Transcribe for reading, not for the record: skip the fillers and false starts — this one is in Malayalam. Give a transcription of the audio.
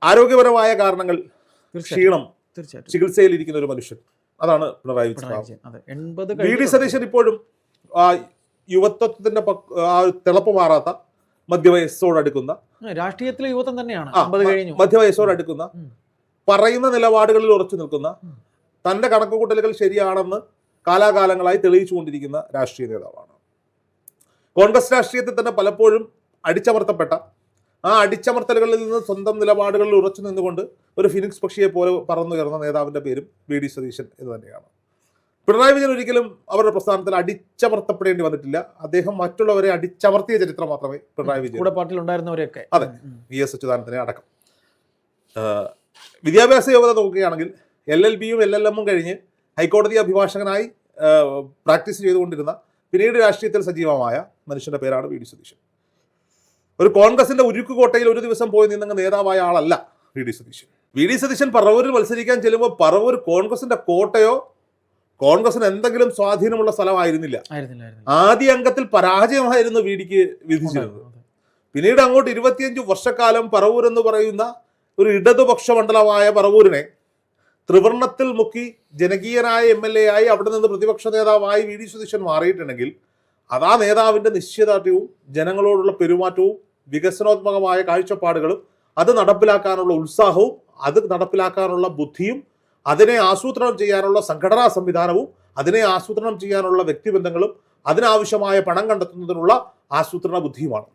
ആരോഗ്യപരമായ കാരണങ്ങൾ, ക്ഷീണം, തീർച്ചയായിട്ടും ചികിത്സയിലിരിക്കുന്ന ഒരു മനുഷ്യൻ, അതാണ് പിണറായി വിജയൻ. വി ഡി സതീശൻ ഇപ്പോഴും ആ യുവത്വത്തിന്റെ ആ തിളപ്പ് മാറാത്ത മധ്യവയസ്സോടടുക്കുന്ന, രാഷ്ട്രീയത്തിലെ യുവത്വം തന്നെയാണ്, മധ്യവയസ്സോടടുക്കുന്ന, പറയുന്ന നിലപാടുകളിൽ ഉറച്ചു നിൽക്കുന്ന, തന്റെ കണക്കുകൂട്ടലുകൾ ശരിയാണെന്ന് കാലാകാലങ്ങളായി തെളിയിച്ചുകൊണ്ടിരിക്കുന്ന രാഷ്ട്രീയ നേതാവാണ്. കോൺഗ്രസ് രാഷ്ട്രീയത്തിൽ തന്നെ പലപ്പോഴും അടിച്ചമർത്തപ്പെട്ട, ആ അടിച്ചമർത്തലുകളിൽ നിന്ന് സ്വന്തം നിലപാടുകളിൽ ഉറച്ചു നിന്നുകൊണ്ട് ഒരു ഫിനിക്സ് പക്ഷിയെ പോലെ പറന്നുയർന്ന നേതാവിന്റെ പേരും വി ഡി സതീശൻ എന്ന് തന്നെയാണ്. പിണറായി വിജയൻ ഒരിക്കലും അവരുടെ പ്രസ്ഥാനത്തിൽ അടിച്ചമർത്തപ്പെടേണ്ടി വന്നിട്ടില്ല. അദ്ദേഹം മറ്റുള്ളവരെ അടിച്ചമർത്തിയ ചരിത്രം മാത്രമേ പിണറായി വിജയൻ പാർട്ടിയിലുണ്ടായിരുന്നവരെയൊക്കെ, അതെ, വി എസ് അച്യുതാനന്ദനെ അടക്കം. വിദ്യാഭ്യാസ യോഗ്യത നോക്കുകയാണെങ്കിൽ LLBയും LLMും കഴിഞ്ഞ് ഹൈക്കോടതി അഭിഭാഷകനായി പ്രാക്ടീസ് ചെയ്തുകൊണ്ടിരുന്ന, പിന്നീട് രാഷ്ട്രീയത്തിൽ സജീവമായ മനുഷ്യന്റെ പേരാണ് വി ഡി സതീശൻ. ഒരു കോൺഗ്രസിന്റെ ഉരുക്കുകോട്ടയിൽ ഒരു ദിവസം പോയി നിന്നങ്ങ് നേതാവായ ആളല്ല V D Satheesan. V D Satheesan പറവൂരിൽ മത്സരിക്കാൻ ചെല്ലുമ്പോൾ പറവൂർ കോൺഗ്രസിന്റെ കോട്ടയോ കോൺഗ്രസിന് എന്തെങ്കിലും സ്വാധീനമുള്ള സ്ഥലമായിരുന്നില്ല. ആദ്യ അംഗത്തിൽ പരാജയമായിരുന്നു വി ഡിക്ക് വിധിച്ചിരുന്നത്. പിന്നീട് അങ്ങോട്ട് 25 വർഷക്കാലം പറവൂർ എന്ന് പറയുന്ന ഒരു ഇടതുപക്ഷ മണ്ഡലമായ പറവൂരിനെ ത്രിവർണത്തിൽ മുക്കി ജനകീയനായ MLA ആയി അവിടെ നിന്ന് പ്രതിപക്ഷ നേതാവായി വി ഡി സതീശൻ മാറിയിട്ടുണ്ടെങ്കിൽ അതാ നേതാവിന്റെ നിശ്ചയദാർഢ്യവും ജനങ്ങളോടുള്ള പെരുമാറ്റവും വികസനോത്മകമായ കാഴ്ചപ്പാടുകളും അത് നടപ്പിലാക്കാനുള്ള ഉത്സാഹവും അത് നടപ്പിലാക്കാനുള്ള ബുദ്ധിയും അതിനെ ആസൂത്രണം ചെയ്യാനുള്ള സംഘടനാ സംവിധാനവും അതിനെ ആസൂത്രണം ചെയ്യാനുള്ള വ്യക്തിബന്ധങ്ങളും അതിനാവശ്യമായ പണം കണ്ടെത്തുന്നതിനുള്ള ആസൂത്രണ ബുദ്ധിയുമാണ്.